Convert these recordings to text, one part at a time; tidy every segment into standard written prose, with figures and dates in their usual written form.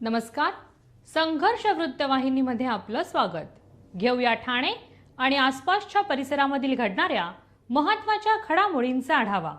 नमस्कार. संघर्ष वृत्तवाहिनीमध्ये आपलं स्वागत. घेऊया ठाणे आणि आसपासच्या परिसरामधील घडणाऱ्या महत्त्वाच्या घडामोडींचा आढावा.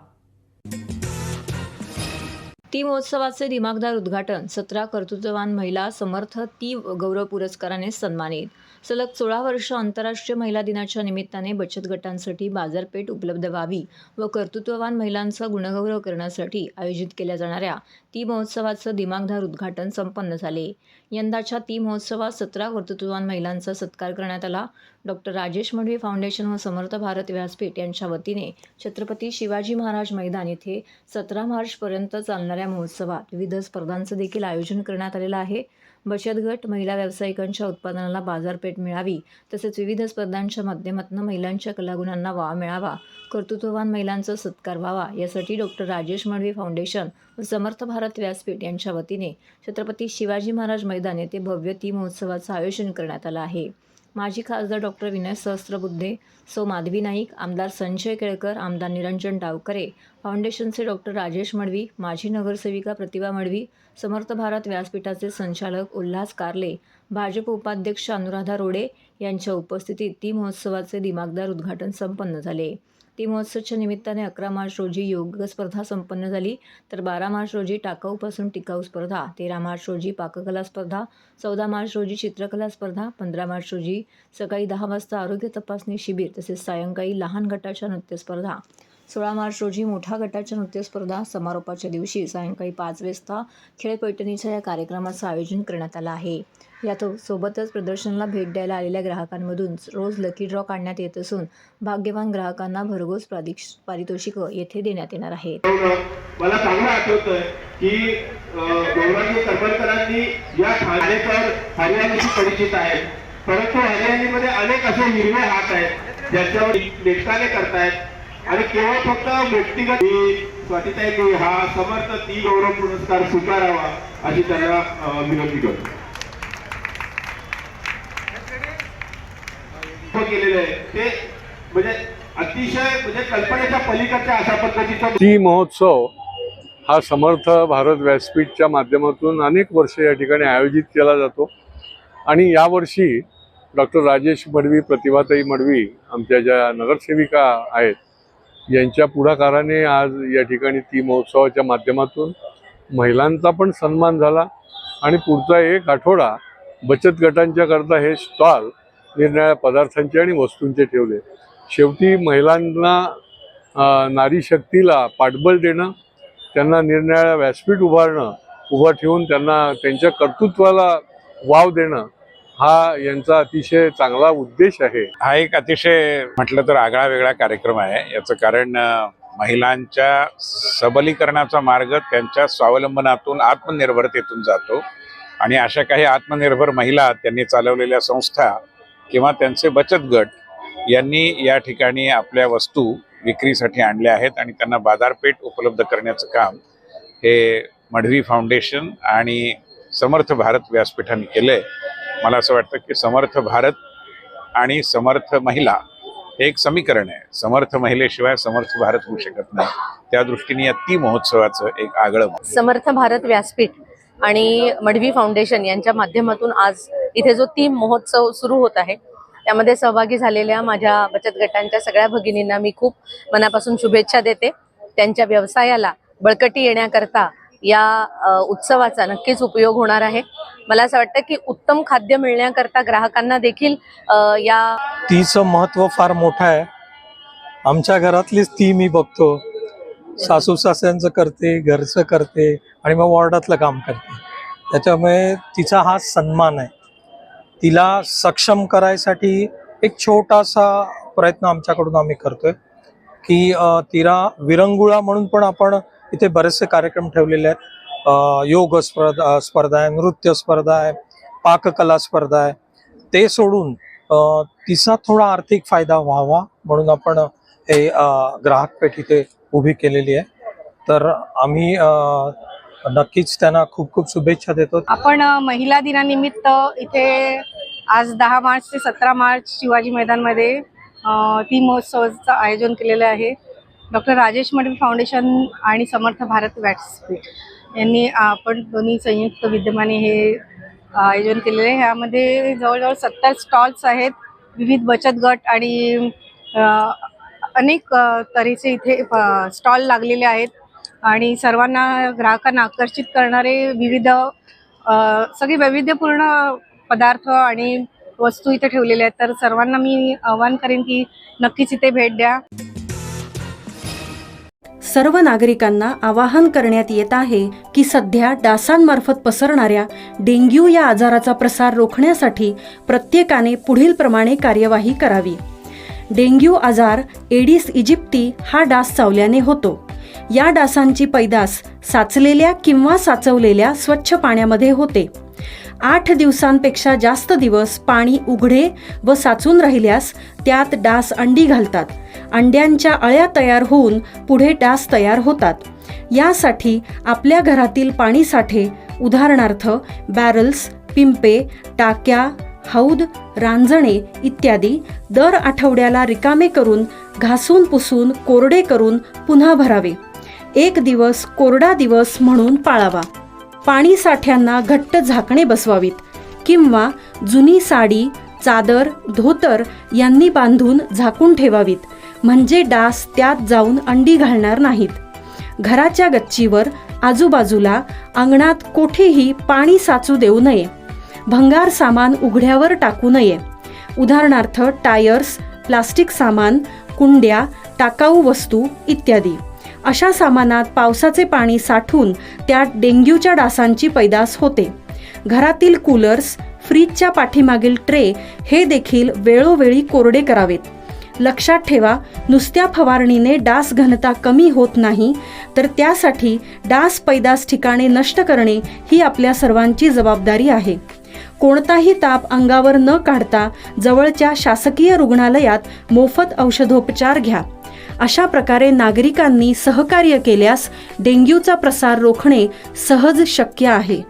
ती महोत्सवाचे दिमागदार उद्घाटन. 17 कर्तृत्ववान महिला समर्थ ती गौरव पुरस्काराने सन्मानित. सलग 16 वर्ष आंतरराष्ट्रीय महिला दिनाच्या निमित्ताने बचत गटांसाठी बाजारपेठ उपलब्ध व्हावी व कर्तृत्ववान महिलांचा गुणगौरव करण्यासाठी आयोजित केल्या जाणाऱ्या ती महोत्सवाचं दिमागदार उद्घाटन संपन्न झाले. यंदाच्या ती महोत्सवात 17 कर्तृत्ववान महिलांचा सत्कार करण्यात आला. डॉक्टर राजेश मढवी फाउंडेशन व समर्थ भारत व्यासपीठ यांच्या वतीने छत्रपती शिवाजी महाराज मैदान येथे 17 मार्चपर्यंत चालणाऱ्या महोत्सवात विविध स्पर्धांचं देखील आयोजन करण्यात आलेलं आहे. बचत गट, महिला व्यावसायिकांच्या उत्पादनाला बाजारपेठ मिळावी तसेच विविध स्पर्धांच्या माध्यमातून महिलांच्या कलागुणांना वाव मिळावा, कर्तृत्ववान महिलांचा सत्कार व्हावा यासाठी डॉक्टर राजेश मढवी फाउंडेशन व समर्थ भारत व्यासपीठ यांच्या वतीने छत्रपती शिवाजी महाराज मैदान येथे भव्य ती महोत्सवाचं आयोजन करण्यात आलं आहे. माजी खासदार डॉक्टर विनय सहस्त्रबुद्धे, सौ माधवी नाईक, आमदार संजय केळकर, आमदार निरंजन डावकरे, फाउंडेशनचे डॉक्टर राजेश मढवी, माजी नगरसेविका प्रतिभा मढवी, समर्थ भारत व्यासपीठाचे संचालक उल्हास कारले, भाजप उपाध्यक्ष अनुराधा रोडे यांच्या उपस्थितीत ती महोत्सवाचे दिमागदार उद्घाटन संपन्न झाले. ती महोत्सवाच्या निमित्ताने 11 मार्च रोजी योग स्पर्धा संपन्न झाली, तर 12 मार्च रोजी टाकाऊपासून टिकाऊ स्पर्धा, 13 मार्च रोजी पाककला स्पर्धा, 14 मार्च रोजी चित्रकला स्पर्धा, 15 मार्च रोजी सकाळी 10 वाजता आरोग्य तपासणी शिबिर तसेच सायंकाळी लहान गटाच्या नृत्य स्पर्धा, 16 मार्च रोजी मोठा गटाच्या नृत्य स्पर्धा, समारोपाच्या दिवशी सायंकाळी 5 वाजता खेळ पैठणीच्या या कार्यक्रमाचं आयोजन करण्यात आलं आहे. यात सोबतच प्रदर्शनाला भेट द्यायला आलेल्या ग्राहकांमधून रोज लकी ड्रॉ काढण्यात येत असून भाग्यवान ग्राहकांना भरघोस पारितोषिक येथे देण्यात येणार आहेत. मला चांगलं आठवतंय की गौरवजी करमरकरांनी या ठाणेकर हरियाणीशी परिचित आहेत, परंतु हरियाणीमध्ये अनेक असे हिरवे हात आहेत ज्यांच्यावर नेटकाने करतायत आणि केवळ फक्त व्यक्तिगत स्वातीताईंनी हा समर्थ ती गौरव पुरस्कार स्वीकारावा अशी त्यांना विनंती करतो. केलेलं आहे ते म्हणजे अतिशय म्हणजे कल्पनेच्या पलीकडच्या अशा पद्धतीचा ती महोत्सव हा समर्थ भारत व्यासपीठच्या माध्यमातून अनेक वर्ष या ठिकाणी आयोजित केला जातो आणि यावर्षी डॉक्टर राजेश मढवी, प्रतिभाताई मढवी आमच्या ज्या नगरसेविका आहेत यांच्या पुढाकाराने आज या ठिकाणी ती महोत्सवाच्या माध्यमातून महिलांचा पण सन्मान झाला आणि पुढचा एक आठवडा बचत गटांच्या करता हे स्टॉल निरनिराळ्या पदार्थांचे आणि वस्तूंचे ठेवले. शेवटी महिलांना नारी शक्तीला पाठबळ देणं, त्यांना निरनिराळ्या व्यासपीठ उभं ठेवून त्यांना त्यांच्या कर्तृत्वाला वाव देणं हा यांचा अतिशय चांगला उद्देश आहे. हा एक अतिशय म्हटलं तर आगळा वेगळा कार्यक्रम आहे. याचं कारण महिलांच्या सबलीकरणाचा मार्ग त्यांच्या स्वावलंबनातून आत्मनिर्भरतेतून जातो आणि अशा काही आत्मनिर्भर महिला, त्यांनी चालवलेल्या संस्था किंवा त्यांचे बचत गट यांनी या ठिकाणी आपल्या वस्तू विक्रीसाठी आणल्या आहेत आणि त्यांना बाजारपेठ उपलब्ध करण्याचं काम हे मढवी फाउंडेशन आणि समर्थ भारत व्यासपीठाने केलं आहे. मला असं वाटतं की समर्थ भारत आणि समर्थ महिला हे एक समीकरण आहे. समर्थ महिलेशिवाय समर्थ भारत होऊ शकत नाही. त्या दृष्टीने या ती महोत्सवाचं एक आगळं समर्थ भारत व्यासपीठ आणि मढवी फाउंडेशन यांच्या माध्यमातून आज इथे जो ती महोत्सव सुरू होत आहे त्यामध्ये सहभागी झालेल्या माझ्या बचत गटांच्या सगळ्या भगिनींना मी खूप मनापासून शुभेच्छा देते. त्यांच्या व्यवसायाला बळकटी येण्याकरता या उत्सवाचा नक्कीच उपयोग होणार आहे. मला असं वाटतं की उत्तम खाद्य मिळण्याकरता ग्राहकांना देखील या तीचं महत्त्व फार मोठं आहे. आमच्या घरातलीच ती मी बघतो, सासू सासऱ्यांचं करते, घरचं करते आणि मग वॉर्डातलं काम करते. त्याच्यामुळे तिचा हा सन्मान आहे. तिला सक्षम करायसाठी एक छोटासा प्रयत्न आमच्याकडून आम्ही करतोय की तिला विरंगुळा म्हणून पण आपण इथे बरेचसे कार्यक्रम ठेवलेले आहेत. योग स्पर्धा आहे, नृत्य स्पर्धा आहे, पाककला स्पर्धा आहे. ते सोडून तिचा थोडा आर्थिक फायदा व्हावा म्हणून आपण हे ग्राहक पेठ इथे उभी केलेली आहे. तर आम्ही नक्कीच त्यांना खूप खूप शुभेच्छा देतो. आपण महिला दिनानिमित्त इथे आज 10 मार्च ते 17 मार्च शिवाजी मैदानमध्ये ती महोत्सवाचं आयोजन केलेलं आहे. डॉक्टर राजेश मढवी फाउंडेशन आणि समर्थ भारत व्यासपीठ यांनी आपण दोन्ही संयुक्त विद्यमाने हे आयोजन केलेले आहे. ह्यामध्ये जवळजवळ 70 स्टॉल्स आहेत. विविध बचत गट आणि अनेक तऱ्हेचे इथे स्टॉल लागलेले आहेत आणि सर्वांना ग्राहकांना आकर्षित करणारे विविध सगळे वैविध्यपूर्ण पदार्थ आणि वस्तू इथे ठेवलेल्या आहेत. तर सर्वांना मी आवाहन करेन की नक्कीच इथे भेट द्या. सर्व नागरिकांना आवाहन करण्यात येत आहे की सध्या डासांमार्फत पसरणाऱ्या डेंग्यू या आजाराचा प्रसार रोखण्यासाठी प्रत्येकाने पुढीलप्रमाणे कार्यवाही करावी. डेंग्यू आजार एडिस इजिप्ती हा डास चावल्याने होतो. या डासांची पैदास साचलेल्या किंवा साचवलेल्या स्वच्छ पाण्यामध्ये होते. 8 दिवसांपेक्षा जास्त दिवस पाणी उघडे व साचून राहिल्यास त्यात डास अंडी घालतात. अंड्यांच्या अळ्या तयार होऊन पुढे डास तयार होतात. यासाठी आपल्या घरातील पाणी साठे उदाहरणार्थ बॅरल्स, पिंपे, टाक्या, हौद, रांजणे इत्यादी दर आठवड्याला रिकामे करून घासून पुसून कोरडे करून पुन्हा भरावे. 1 दिवस कोरडा दिवस म्हणून पाळावा. पाणी साठ्यांना घट्ट झाकणे बसवावीत किंवा जुनी साडी, चादर, धोतर यांनी बांधून झाकून ठेवावीत, म्हणजे डास त्यात जाऊन अंडी घालणार नाहीत. घराच्या गच्चीवर, आजूबाजूला, अंगणात कोठेही पाणी साचू देऊ नये. भंगार सामान उघड्यावर टाकू नये. उदाहरणार्थ टायर्स, प्लास्टिक सामान, कुंड्या, टाकाऊ वस्तू इत्यादी. अशा सामानात पावसाचे पाणी साठून त्यात डेंग्यूच्या डासांची पैदास होते. घरातील कूलर्स, फ्रीजच्या पाठीमागील ट्रे हे देखील वेळोवेळी कोरडे करावेत. लक्षात ठेवा, नुसत्या फवारणीने डास घनता कमी होत नाही, तर त्यासाठी डास पैदास ठिकाणे नष्ट करणे ही आपल्या सर्वांची जबाबदारी आहे. कोणताही ताप अंगावर न काढता जवळच्या शासकीय रुग्णालयात मोफत औषधोपचार घ्या. अशा प्रकारे नागरिकांनी सहकार्य केल्यास डेंग्यूचा प्रसार रोखणे सहज शक्य आहे.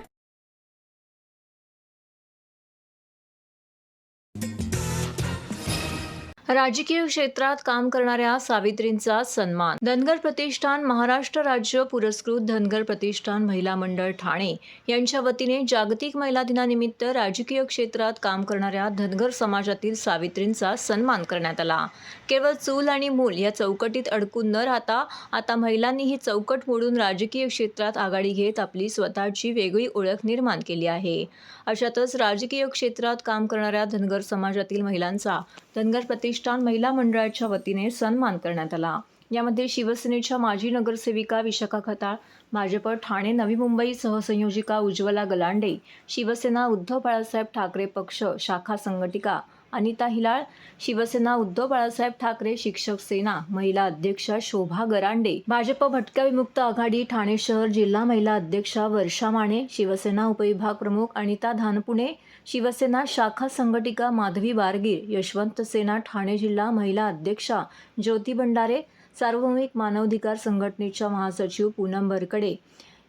राजकीय क्षेत्रात काम करणाऱ्या सावित्रींचा सन्मान. धनगर प्रतिष्ठान महाराष्ट्र राज्य पुरस्कृत धनगर प्रतिष्ठान महिला मंडळ ठाणे यांच्या वतीने जागतिक महिला दिनानिमित्त राजकीय क्षेत्रात काम करणाऱ्या धनगर समाजातील सावित्रींचा सन्मान करण्यात आला. केवळ चूल आणि मूल या चौकटीत अडकून न राहता आता महिलांनी ही चौकट मोडून राजकीय क्षेत्रात आघाडी घेत आपली स्वतःची वेगळी ओळख निर्माण केली आहे. अशातच राजकीय क्षेत्रात काम करणाऱ्या धनगर समाजातील महिलांचा धनगर प्रतिष्ठान महिला मंडळाच्या वतीने सन्मान करण्यात आला. यामध्ये शिवसेनेच्या माजी नगरसेविका विशाखा खताळ, भाजप ठाणे नवी मुंबई सहसंयोजिका उज्ज्वला गलांडे, शिवसेना उद्धव बाळासाहेब ठाकरे पक्ष शाखा संघटिका अनिता हिलाळ, शिवसेना उद्धव बाळासाहेब ठाकरे शिक्षक सेना महिला अध्यक्षा शोभा गरांडे, भाजप भटक्या विमुक्त आघाडी ठाणे शहर जिल्हा महिला अध्यक्षा वर्षा माने, शिवसेना उपविभाग प्रमुख अनिता धानपुणे, शिवसेना शाखा संघटिका माधवी बारगीर, यशवंत सेना ठाणे जिल्हा महिला अध्यक्षा ज्योती भंडारे, सार्वभौमिक मानवाधिकार संघटनेच्या महासचिव पूनम भरकडे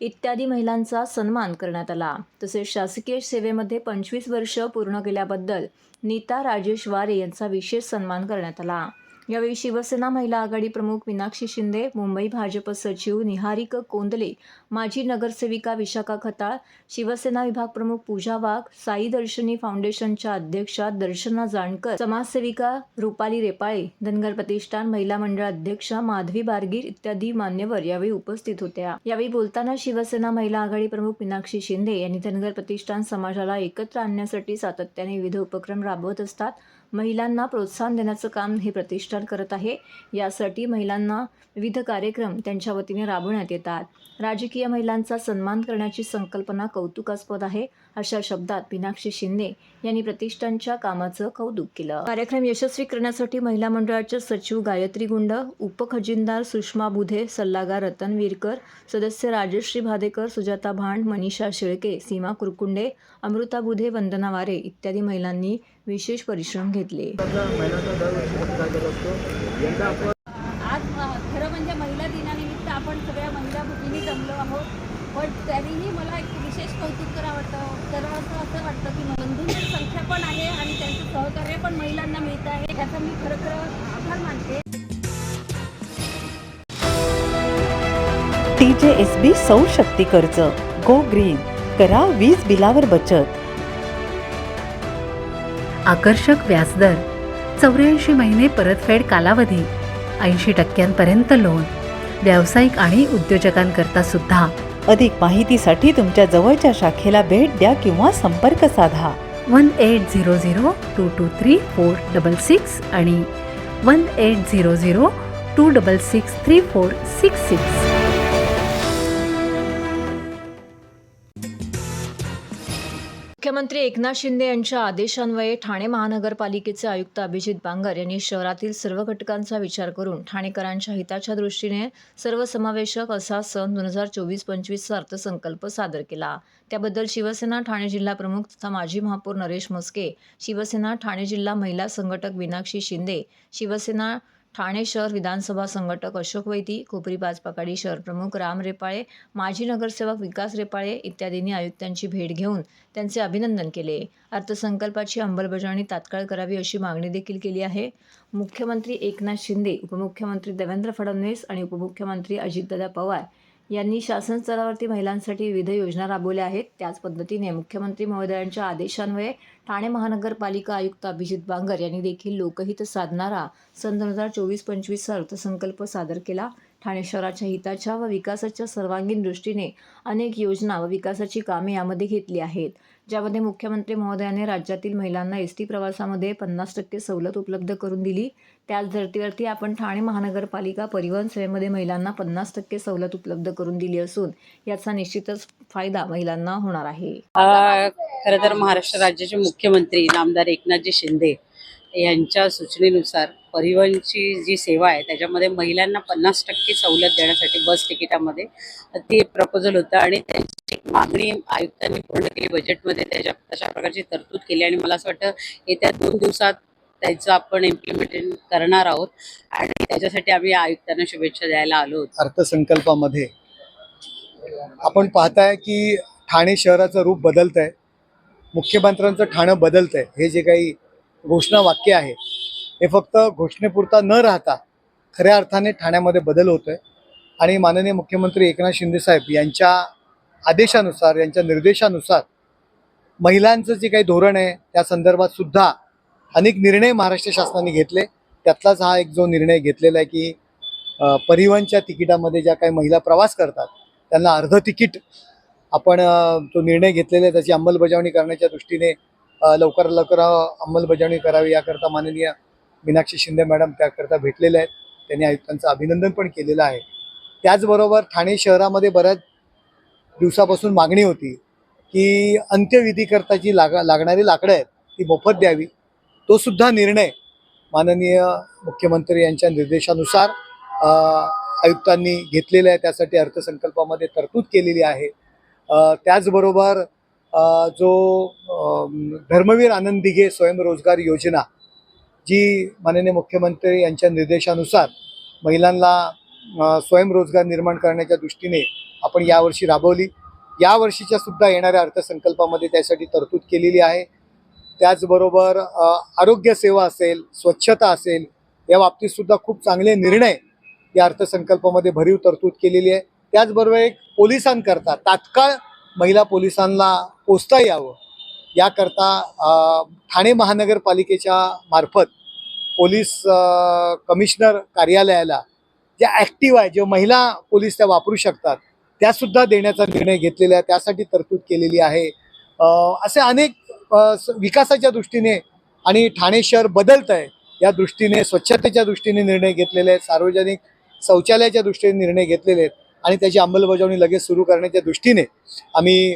इत्यादी महिलांचा सन्मान करण्यात आला. तसेच शासकीय सेवेमध्ये 25 वर्ष पूर्ण केल्याबद्दल नीता राजेश वारे यांचा विशेष सन्मान करण्यात आला. यावेळी शिवसेना महिला आघाडी प्रमुख मीनाक्षी शिंदे, मुंबई भाजप सचिव निहारिक कोंदले, माजी नगरसेविका विशाखा खताळ, शिवसेना विभाग प्रमुख पूजा वाघ, साई दर्शनी फाउंडेशनच्या अध्यक्षा दर्शना जानकर, समाजसेविका रुपाली रेपाळे, धनगर प्रतिष्ठान महिला मंडळ अध्यक्षा माधवी बारगीर इत्यादी मान्यवर यावेळी उपस्थित होत्या. यावेळी बोलताना शिवसेना महिला आघाडी प्रमुख मीनाक्षी शिंदे यांनी धनगर प्रतिष्ठान समाजाला एकत्र आणण्यासाठी सातत्याने विविध उपक्रम राबवत असतात. महिलांना प्रोत्साहन देण्याचं काम हे प्रतिष्ठान करत आहे. यासाठी महिलांना विविध कार्यक्रम त्यांच्या वतीने राबवण्यात येतात. राजकीय महिलांचा सन्मान करण्याची संकल्पना कौतुकास्पद आहे, अशा शब्दात मीनाक्षी शिंदे यांनी प्रतिष्ठानच्या कामाचं कौतुक केलं. कार्यक्रम यशस्वी करण्यासाठी महिला मंडळाच्या सचिव गायत्री गुंड, उपखजिनदार सुषमा बुधे, सल्लागार रतन विरकर, सदस्य राजश्री भादेकर, सुजाता भांड, मनीषा शेळके, सीमा कुरकुंडे, अमृता बुधे, वंदना वारे इत्यादी महिलांनी विशेष परिश्रम घेतले. आज खरं म्हणजे महिला दिनानिमित्त आपण सगळ्या महिला भगिनी जमलो आहोत, पण तरीही मला एक विशेष कौतुक करावं असं वाटतं की बंधूंची संख्या पण आहे आणि त्यांचं सहकार्य पण महिलांना मिळत आहे. याचा मी खरं आभार मानते. TJSB सौर शक्ती कर्ज. गो ग्रीन, करा वीज बिलावर बचत. आकर्षक व्याजदर, 84 महिने परतफेड कालावधी, 80% लोन, व्यावसायिक आणि उद्योजकांकरता सुद्धा. अधिक माहितीसाठी तुमच्या जवळच्या शाखेला भेट द्या किंवा संपर्क साधा. 1800-223-466 आणि 1800-266-3466. मुख्यमंत्री एकनाथ शिंदे यांच्या आदेशान्वये ठाणे महानगरपालिकेचे आयुक्त अभिजित बांगर यांनी शहरातील सर्व घटकांचा विचार करून ठाणेकरांच्या हिताच्या दृष्टीने सर्वसमावेशक असा सन 2024-25 अर्थसंकल्प सादर केला. त्याबद्दल शिवसेना ठाणे जिल्हा प्रमुख तथा माजी महापौर नरेश म्हस्के, शिवसेना ठाणे जिल्हा महिला संघटक मीनाक्षी शिंदे, शिवसेना ठाणे शहर विधानसभा संघटक अशोक वैती, कोपरी पाचपाकाडी शहर प्रमुख राम रेपाळे, माजी नगरसेवक विकास रेपाळे इत्यादींनी आयुक्तांची भेट घेऊन त्यांचे अभिनंदन केले. अर्थसंकल्पाची अंमलबजावणी तात्काळ करावी अशी मागणी देखील केली आहे. मुख्यमंत्री एकनाथ शिंदे, उपमुख्यमंत्री देवेंद्र फडणवीस आणि उपमुख्यमंत्री अजितदादा पवार यांनी शासन स्तरावरती महिलांसाठी विविध योजना राबवल्या आहेत. त्याच पद्धतीने मुख्यमंत्री महोदयांच्या आदेशान्वये ठाणे महानगरपालिका आयुक्त अभिजित बांगर यांनी देखील लोकहित साधणारा सन 2024-25 अर्थसंकल्प सादर केला. ठाणे शहराच्या हिताच्या व विकासाच्या सर्वांगीण दृष्टीने अनेक योजना व विकासाची कामे यामध्ये घेतली आहेत, ज्यामध्ये मुख्यमंत्री महोदयाने राज्यातील महिलांना एसटी प्रवासामध्ये 50% सवलत उपलब्ध करून दिली. त्याच धर्तीवरती आपण ठाणे महानगरपालिका परिवहन सेवेमध्ये महिलांना 50% सवलत उपलब्ध करून दिली असून याचा निश्चितच फायदा महिलांना होणार आहे. खरं तर महाराष्ट्र राज्याचे मुख्यमंत्री नामदार एकनाथजी शिंदे यांच्या सूचनेनुसार परिवहनची जी सेवा आहे त्याच्यामध्ये महिलांना 50% सवलत देण्यासाठी बस तिकिटामध्ये ते प्रपोजल होतं आणि त्यांची मागणी आयुक्तांनी पूर्ण केली. बजेटमध्ये तशा प्रकारची तरतूद केली आणि मला असं वाटतं येत्या 2 दिवसात त्याचं आपण इम्प्लिमेंटेशन करणार आहोत आणि त्याच्यासाठी आम्ही आयुक्तांना शुभेच्छा द्यायला आलो आहोत. अर्थसंकल्पामध्ये आपण पाहताय की ठाणे शहराचं रूप बदलत आहे, मुख्यमंत्र्यांचं ठाणं बदलत आहे. हे जे काही घोषणा वाक्य आहे हे फक्त घोषणेपुरता न राहता खऱ्या अर्थाने ठाण्यामध्ये बदल होतोय आणि माननीय मुख्यमंत्री एकनाथ शिंदे साहेब यांच्या आदेशानुसार, यांच्या निर्देशानुसार महिलांचं जे काही धोरण आहे त्या संदर्भात सुद्धा अनेक निर्णय महाराष्ट्र शासनाने घेतले. त्यातलाच हा एक जो निर्णय घेतलेला आहे की परिवहनच्या तिकिटामध्ये ज्या काही महिला प्रवास करतात त्यांना अर्ध तिकीट आपण तो निर्णय घेतलेला आहे, त्याची अंमलबजावणी करण्याच्या दृष्टीने लवकरात लवकर अंमलबजावणी करावी याकरता माननीय मीनाक्षी शिंदे मॅडम त्याकरता भेटलेल्या आहेत. त्यांनी आयुक्तांचं अभिनंदन पण केलेलं आहे. त्याचबरोबर ठाणे शहरामध्ये बऱ्याच दिवसापासून मागणी होती की अंत्यविधीकरता जी लागणारी लाकडं आहेत ती मोफत द्यावी. तो सुद्धा निर्णय माननीय मुख्यमंत्री यांच्या निर्देशानुसार आयुक्तांनी घेतलेला आहे. त्यासाठी अर्थसंकल्पामध्ये तरतूद केलेली आहे. त्याचबरोबर जो धर्मवीर आनंद दिघे स्वयंरोजगार योजना जी माननीय मुख्यमंत्री यांच्या निर्देशानुसार महिलांना स्वयंरोजगार निर्माण करण्याच्या दृष्टीने आपण यावर्षी राबवली. यावर्षीच्या सुद्धा येणाऱ्या अर्थसंकल्पामध्ये त्यासाठी तरतूद केलेली आहे. त्याचबरोबर आरोग्य सेवा असेल, स्वच्छता असेल, या बाबतीत सुद्धा खूप चांगले निर्णय या अर्थसंकल्पामध्ये भरीव तरतूद केलेली आहे. त्याचबरोबर एक पोलिसांकरता तात्काळ महिला पोलिसांना पोचता यावं याकरता ठाणे महानगरपालिकेच्या मार्फत पोलीस कमिशनर कार्यालयाला ज्या ॲक्टिव्ह आहे, जे महिला पोलीस त्या वापरू शकतात त्यासुद्धा देण्याचा निर्णय घेतलेला आहे. त्यासाठी तरतूद केलेली आहे. असे अनेक विकासाच्या दृष्टीने आणि ठाणे शहर बदलत आहे या दृष्टीने, स्वच्छतेच्या दृष्टीने निर्णय घेतलेले आहेत, सार्वजनिक शौचालयाच्या दृष्टीने निर्णय घेतलेले आहेत आणि त्याची अंमलबजावणी लगेच सुरू करण्याच्या दृष्टीने आम्ही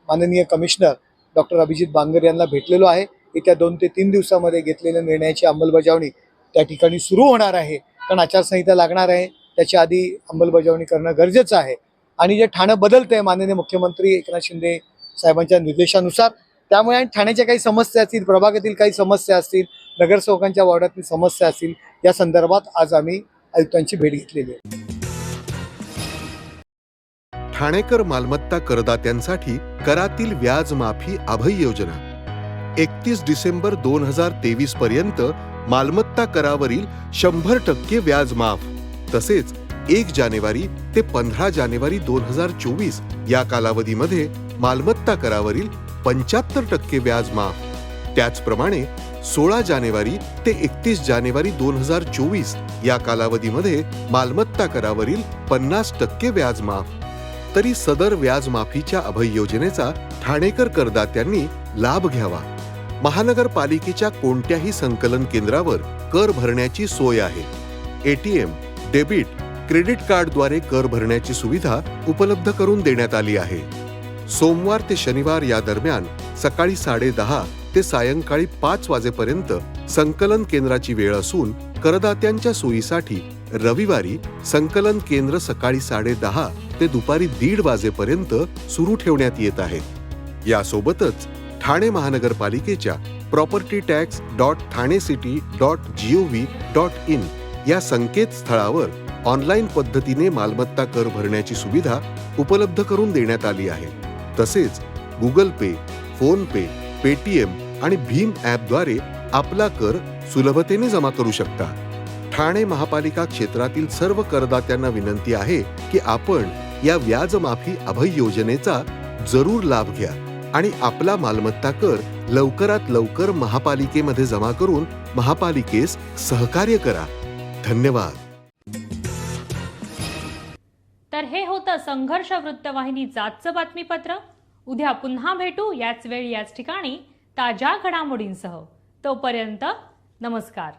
माननीय कमिशनर डॉक्टर अभिजित बांगर यांना भेटलेलो आहे. येत्या 2 ते 3 दिवसामध्ये घेतलेल्या निर्णयाची अंमलबजावणी त्या ठिकाणी सुरू होणार आहे. कारण आचारसंहिता लागणार आहे, त्याच्या आधी अंमलबजावणी करणं गरजेचं आहे. आणि जे ठाणं बदलतं आहे माननीय मुख्यमंत्री एकनाथ शिंदे साहेबांच्या निर्देशानुसार, त्यामुळे ठाण्याच्या काही समस्या असतील, प्रभागातील काही समस्या असतील, नगरसेवकांच्या वॉर्डातील समस्या असतील, या संदर्भात आज आम्ही आयुक्तांची भेट घेतलेली आहे. ठाणेकर मालमत्ता करदात्यांसाठी करातील व्याज माफी अभय योजना 31 डिसेंबर 2023 पर्यंत मालमत्ता करावरील 100% व्याज माफ. तसेच 1 जानेवारी ते 15 जानेवारी 2024 या कालावधीमध्ये मालमत्ता करावरील 75% व्याज माफ. त्याचप्रमाणे 16 जानेवारी ते 31 जानेवारी 2024 या कालावधीमध्ये मालमत्ता करावरील 50% व्याज माफ. तरी सदर व्याज माफीच्या अभय योजनेचा ठाणेकर करदात्यांनी लाभ घ्यावा. महानगरपालिकेच्या कोणत्याही संकलन केंद्रावर कर भरण्याची सोय आहे. ATM, डेबिट, क्रेडिट कार्डद्वारे कर भरण्याची सुविधा उपलब्ध करून देण्यात आली आहे. सोमवार ते शनिवार या दरम्यान सकाळी 10:30 ते सायंकाळी 5 वाजेपर्यंत संकलन केंद्राची वेळ असून करदात्यांच्या सोयीसाठी रविवारी संकलन केंद्र सकाळी 10:30 ते दुपारी 1:30 वाजेपर्यंत सुरू ठेवण्यात येत आहेत. यासोबतच ठाणे महानगरपालिकेच्या propertytax.thanecity.gov.in या संकेतस्थळावर ऑनलाईन पद्धतीने मालमत्ता कर भरण्याची सुविधा उपलब्ध करून देण्यात आली आहे. तसेच गुगल पे, फोन पे, पेटीएम आणि भीम ॲपद्वारे आपला कर सुलभतेने जमा करू शकता. ठाणे महापालिका क्षेत्रातील सर्व करदात्यांना विनंती आहे की आपण या व्याजमाफी अभय योजनेचा जरूर लाभ घ्या आणि आपला मालमत्ता कर लवकरात लवकर महापालिकेमध्ये जमा करून महापालिकेस सहकार्य करा. धन्यवाद. तर हे होतं संघर्ष वृत्तवाहिनीचं आजचं बातमीपत्र. उद्या पुन्हा भेटू याच वेळी याच ठिकाणी ताज्या घडामोडींसह. तोपर्यंत नमस्कार.